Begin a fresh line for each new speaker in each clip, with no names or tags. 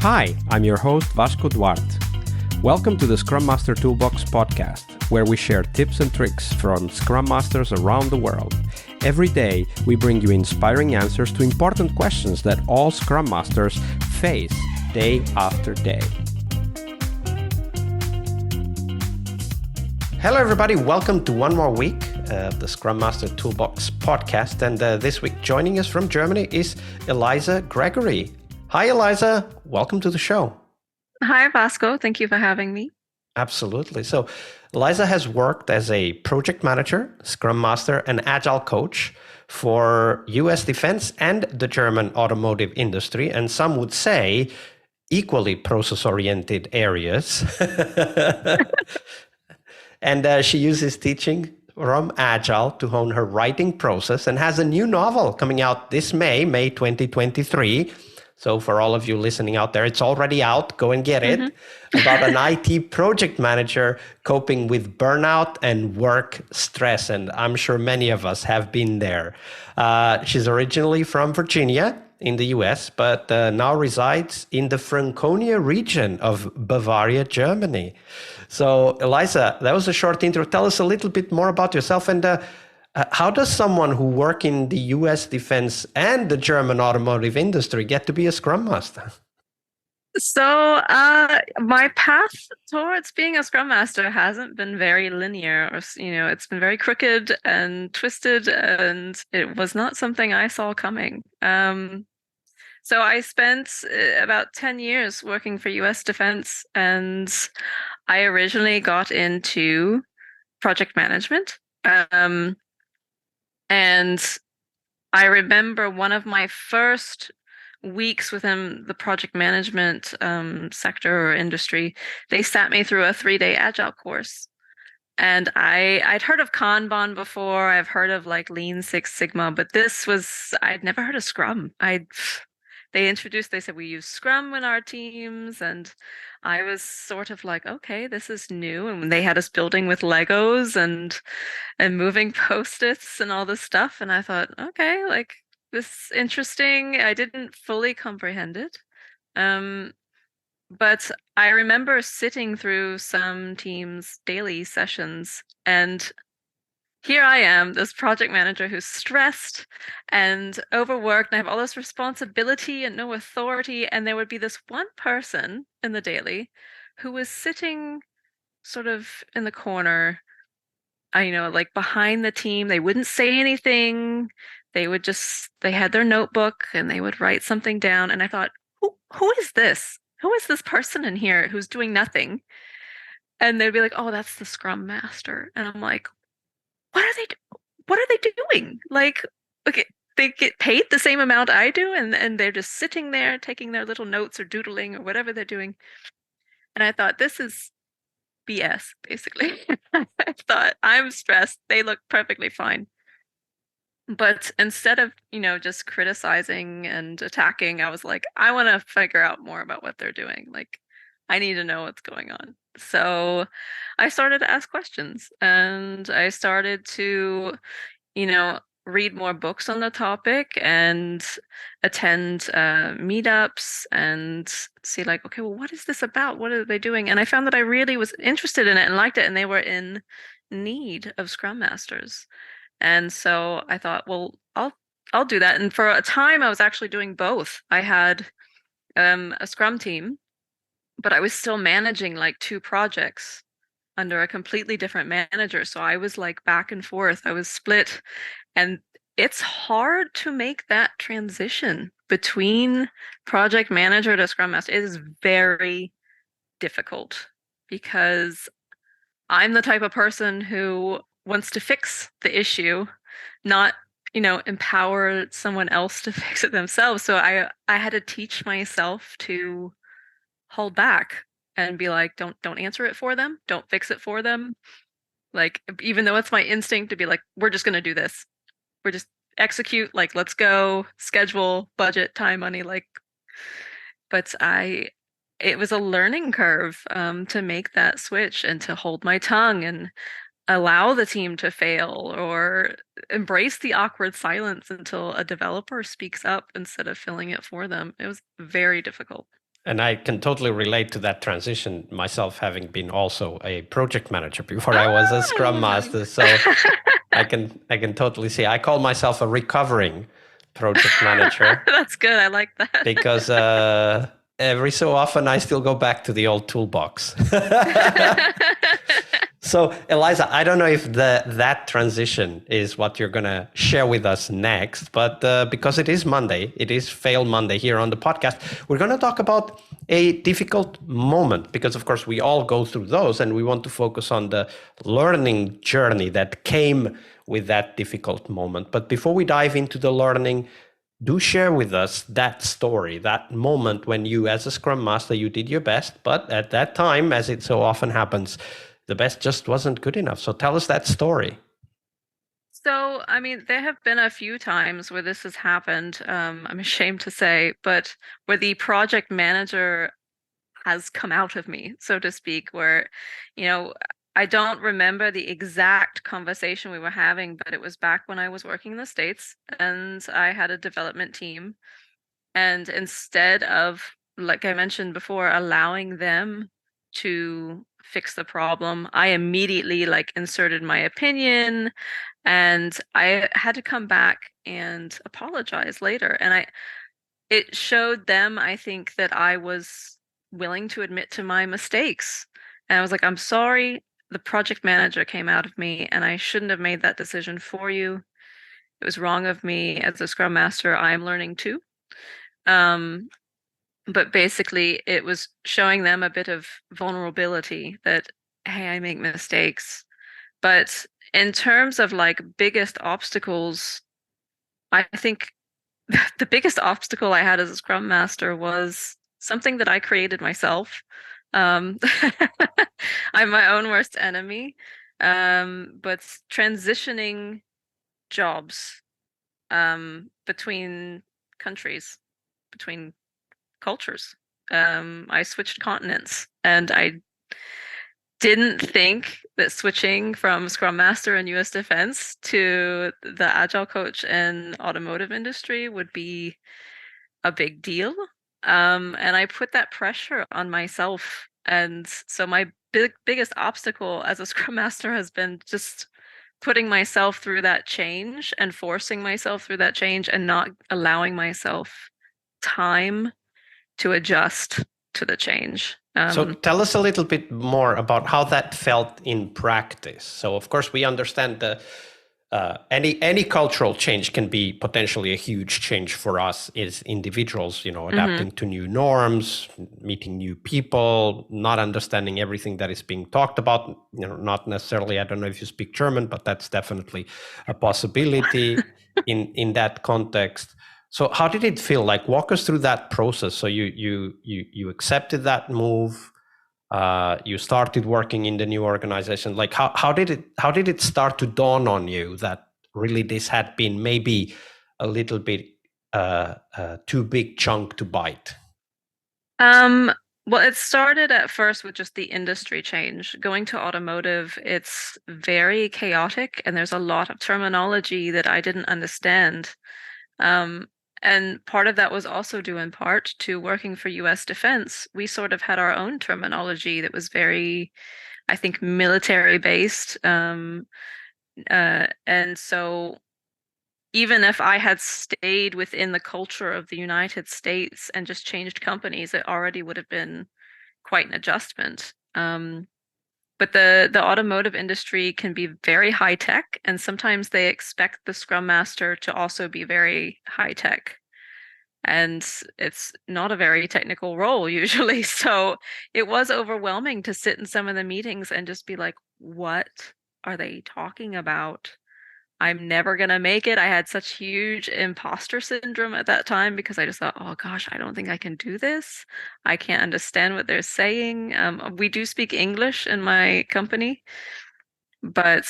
Hi, I'm your host Vasco Duarte. Welcome to the Scrum Master Toolbox podcast, where we share tips and tricks from Scrum Masters around the world. Every day, we bring you inspiring answers to important questions that all Scrum Masters face day after day. Hello, everybody. Welcome to one more week of the Scrum Master Toolbox podcast. And this week, joining us from Germany is Eliza Gregory. Hi, Eliza. Welcome to the show.
Hi, Vasco. Thank you for having me.
Absolutely. So, Eliza has worked as a project manager, Scrum Master, and Agile coach for US defense and the German automotive industry, and some would say equally process-oriented areas. And she uses teaching from Agile to hone her writing process and has a new novel coming out this May 2023. So for all of you listening out there, it's already out. Go and get it. About an IT project manager coping with burnout and work stress. And I'm sure many of us have been there. She's originally from Virginia in the US, but now resides in the Franconia region of Bavaria, Germany. So Eliza, that was a short intro. Tell us a little bit more about yourself and how does someone who works in the US defense and the German automotive industry get to be a Scrum Master?
So my path towards being a Scrum Master hasn't been very linear, or it's been very crooked and twisted, and it was not something I saw coming. So I spent about 10 years working for US defense, and I originally got into project management. And I remember one of my first weeks within the project management sector or industry, they sat me through a 3-day Agile course. And I'd heard of Kanban before. I've heard of like Lean Six Sigma, but I'd never heard of Scrum. They said we use Scrum in our teams, and I was sort of like, okay, this is new. And they had us building with Legos and moving Post-its and all this stuff. And I thought, okay, like this is interesting. I didn't fully comprehend it. But I remember sitting through some teams' daily sessions, and here I am, this project manager who's stressed and overworked, and I have all this responsibility and no authority. And there would be this one person in the daily who was sitting sort of in the corner, like behind the team. They wouldn't say anything. They had their notebook and they would write something down. And I thought, who is this? Who is this person in here who's doing nothing? And they'd be like, oh, that's the Scrum Master. And I'm like, what are they doing? Like, okay, they get paid the same amount I do, and they're just sitting there taking their little notes or doodling or whatever they're doing. And I thought, this is BS, basically. I thought, I'm stressed. They look perfectly fine. But instead of, just criticizing and attacking, I was like, I want to figure out more about what they're doing. Like, I need to know what's going on. So I started to ask questions, and I started to, read more books on the topic and attend meetups and see like, okay, well, what is this about? What are they doing? And I found that I really was interested in it and liked it, and they were in need of Scrum Masters. And so I thought, well, I'll do that. And for a time, I was actually doing both. I had a Scrum team, but I was still managing like 2 projects under a completely different manager. So I was like back and forth. I was split. And it's hard to make that transition between project manager to Scrum Master. It is very difficult because I'm the type of person who wants to fix the issue, not empower someone else to fix it themselves. So I had to teach myself to hold back and be like, don't answer it for them, don't fix it for them. Like, even though it's my instinct to be like, we're just going to do this, we're just execute, like, let's go, schedule, budget, time, money, like. But it was a learning curve to make that switch and to hold my tongue and allow the team to fail or embrace the awkward silence until a developer speaks up instead of filling it for them. It was very difficult.
And I can totally relate to that transition myself, having been also a project manager before I was a Scrum
Oh.
Master. So I can totally see. I call myself a recovering project manager
That's good. I like that.
because every so often I still go back to the old toolbox. So, Eliza, I don't know if that transition is what you're going to share with us next, but because it is Monday, it is Fail Monday here on the podcast, we're going to talk about a difficult moment because, of course, we all go through those, and we want to focus on the learning journey that came with that difficult moment. But before we dive into the learning, do share with us that story, that moment when you, as a Scrum Master, you did your best, but at that time, as it so often happens, the best just wasn't good enough. So tell us that story.
So, I mean, there have been a few times where this has happened, I'm ashamed to say, but where the project manager has come out of me, so to speak, where, you know, I don't remember the exact conversation we were having, but it was back when I was working in the States and I had a development team. And instead of, like I mentioned before, allowing them to fix the problem, I immediately like inserted my opinion, and I had to come back and apologize later. And it showed them, I think, that I was willing to admit to my mistakes. And I was like, I'm sorry, the project manager came out of me, and I shouldn't have made that decision for you. It was wrong of me as a Scrum Master. I'm learning too. Um, but basically, it was showing them a bit of vulnerability that, hey, I make mistakes. But in terms of like biggest obstacles, I think the biggest obstacle I had as a Scrum Master was something that I created myself. Um, I'm my own worst enemy. But transitioning jobs between countries, between cultures. I switched continents, and I didn't think that switching from Scrum Master in US Defense to the Agile coach in automotive industry would be a big deal. And I put that pressure on myself. And so my biggest obstacle as a Scrum Master has been just putting myself through that change and forcing myself through that change and not allowing myself time to adjust to the change.
So tell us a little bit more about how that felt in practice. So of course we understand the any cultural change can be potentially a huge change for us as individuals, adapting to new norms, meeting new people, not understanding everything that is being talked about, not necessarily, I don't know if you speak German, but that's definitely a possibility in that context. So how did it feel? Like, walk us through that process. So you accepted that move. You started working in the new organization. Like, how did it start to dawn on you that really this had been maybe a little bit too big chunk to bite?
Well, it started at first with just the industry change. Going to automotive, it's very chaotic, and there's a lot of terminology that I didn't understand. Um, and part of that was also due in part to working for US Defense. We sort of had our own terminology that was very, I think, military based. And so even if I had stayed within the culture of the United States and just changed companies, it already would have been quite an adjustment. But the automotive industry can be very high tech, and sometimes they expect the Scrum Master to also be very high tech. And it's not a very technical role usually. So it was overwhelming to sit in some of the meetings and just be like, what are they talking about? I'm never gonna make it. I had such huge imposter syndrome at that time because I just thought, oh gosh, I don't think I can do this. I can't understand what they're saying. We do speak English in my company, but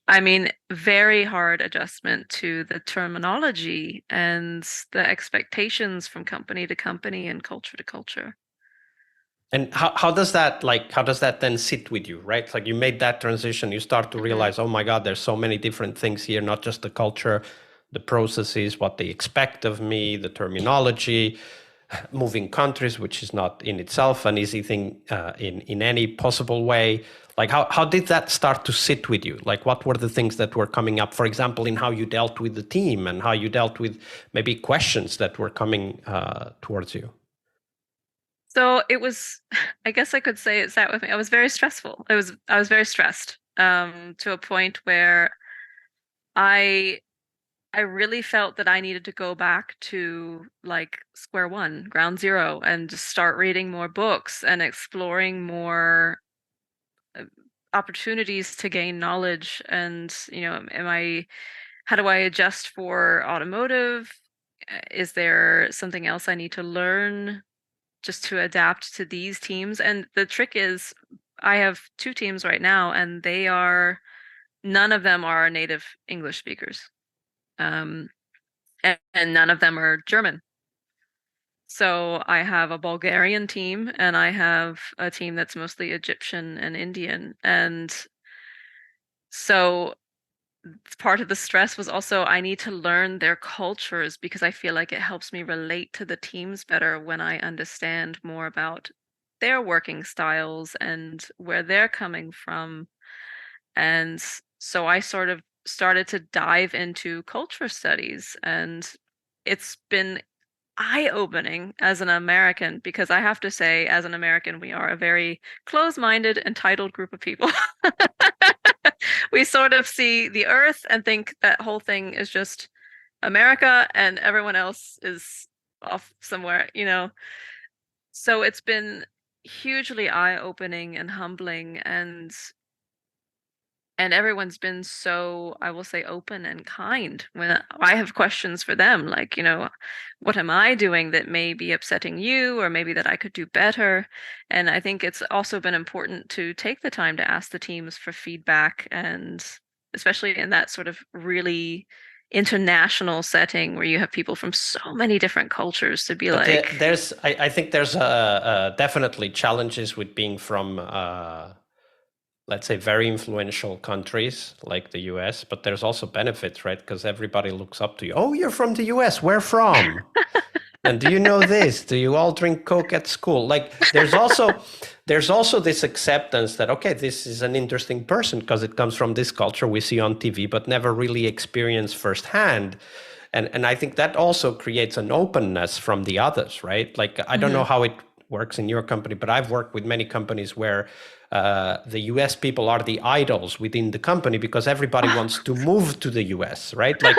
I mean, very hard adjustment to the terminology and the expectations from company to company and culture to culture.
And how does that then sit with you, right? Like, you made that transition, you start to realize, oh my God, there's so many different things here, not just the culture, the processes, what they expect of me, the terminology. moving countries, which is not in itself an easy thing in any possible way. Like how did that start to sit with you? Like what were the things that were coming up, for example, in how you dealt with the team and how you dealt with maybe questions that were coming towards you?
So it was, I guess I could say it sat with me. I was very stressful. I was very stressed to a point where I I really felt that I needed to go back to like square one, ground zero, and just start reading more books and exploring more uh, opportunities to gain knowledge. And, how do I adjust for automotive? Is there something else I need to learn just to adapt to these teams? And the trick is, I have two teams right now, and none of them are native English speakers. Um, and none of them are German. So I have a Bulgarian team and I have a team that's mostly Egyptian and Indian. And so part of the stress was also I need to learn their cultures because I feel like it helps me relate to the teams better when I understand more about their working styles and where they're coming from. And so I sort of started to dive into culture studies, and it's been eye-opening as an American because I have to say, as an American, we are a very close-minded, entitled group of people. We sort of see the earth and think that whole thing is just America and everyone else is off somewhere, you know. So it's been hugely eye-opening and humbling, and everyone's been so, I will say, open and kind when I have questions for them, like, what am I doing that may be upsetting you, or maybe that I could do better? And I think it's also been important to take the time to ask the teams for feedback, and especially in that sort of really international setting where you have people from so many different cultures to be
But
like,
I think there's definitely challenges with being from let's say very influential countries like the US, but there's also benefits, right? Because everybody looks up to you. Oh, you're from the US. Where from? And do you know this? Do you all drink Coke at school? Like there's also this acceptance that, okay, this is an interesting person because it comes from this culture we see on TV, but never really experienced firsthand. And I think that also creates an openness from the others, right? Like I don't know how it works in your company, but I've worked with many companies where the US people are the idols within the company because everybody wants to move to the US, right? Like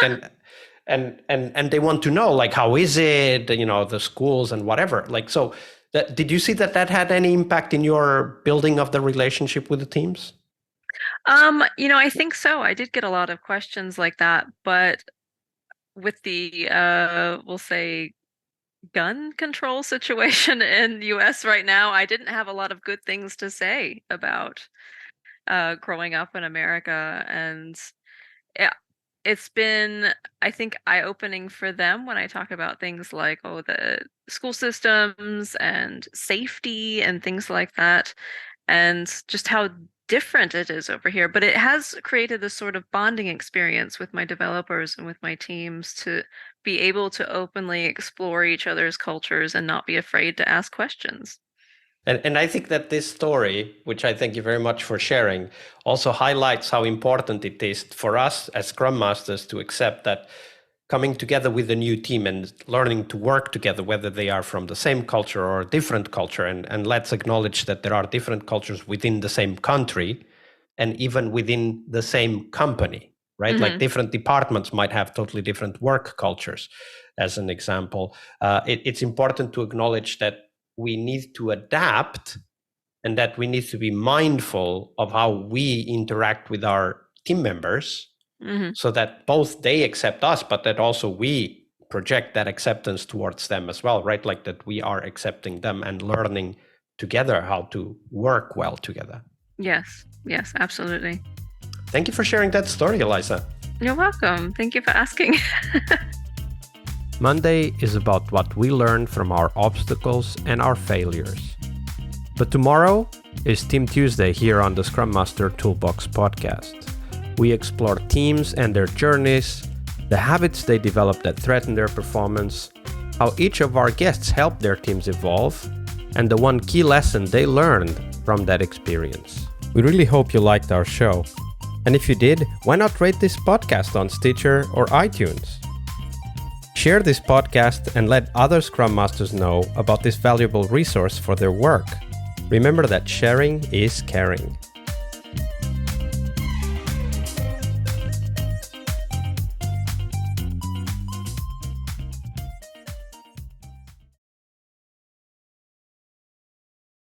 and they want to know, like, how is it, the schools and whatever. Like, so did you see that had any impact in your building of the relationship with the teams?
I think so. I did get a lot of questions like that, but with the we'll say gun control situation in the US right now, I didn't have a lot of good things to say about growing up in America. And yeah, it's been, I think, eye-opening for them when I talk about things like, oh, the school systems and safety and things like that, and just how different it is over here. But it has created this sort of bonding experience with my developers and with my teams to be able to openly explore each other's cultures and not be afraid to ask questions.
And I think that this story, which I thank you very much for sharing, also highlights how important it is for us as Scrum Masters to accept that coming together with a new team and learning to work together, whether they are from the same culture or a different culture, and let's acknowledge that there are different cultures within the same country and even within the same company, right? Like different departments might have totally different work cultures, as an example. It's important to acknowledge that we need to adapt and that we need to be mindful of how we interact with our team members so that both they accept us, but that also we project that acceptance towards them as well, right? Like that we are accepting them and learning together how to work well together.
Yes, absolutely.
Thank you for sharing that story, Eliza.
You're welcome. Thank you for asking.
Monday is about what we learn from our obstacles and our failures. But tomorrow is Team Tuesday here on the Scrum Master Toolbox podcast. We explore teams and their journeys, the habits they develop that threaten their performance, how each of our guests helped their teams evolve, and the one key lesson they learned from that experience. We really hope you liked our show. And if you did, why not rate this podcast on Stitcher or iTunes? Share this podcast and let other Scrum Masters know about this valuable resource for their work. Remember that sharing is caring.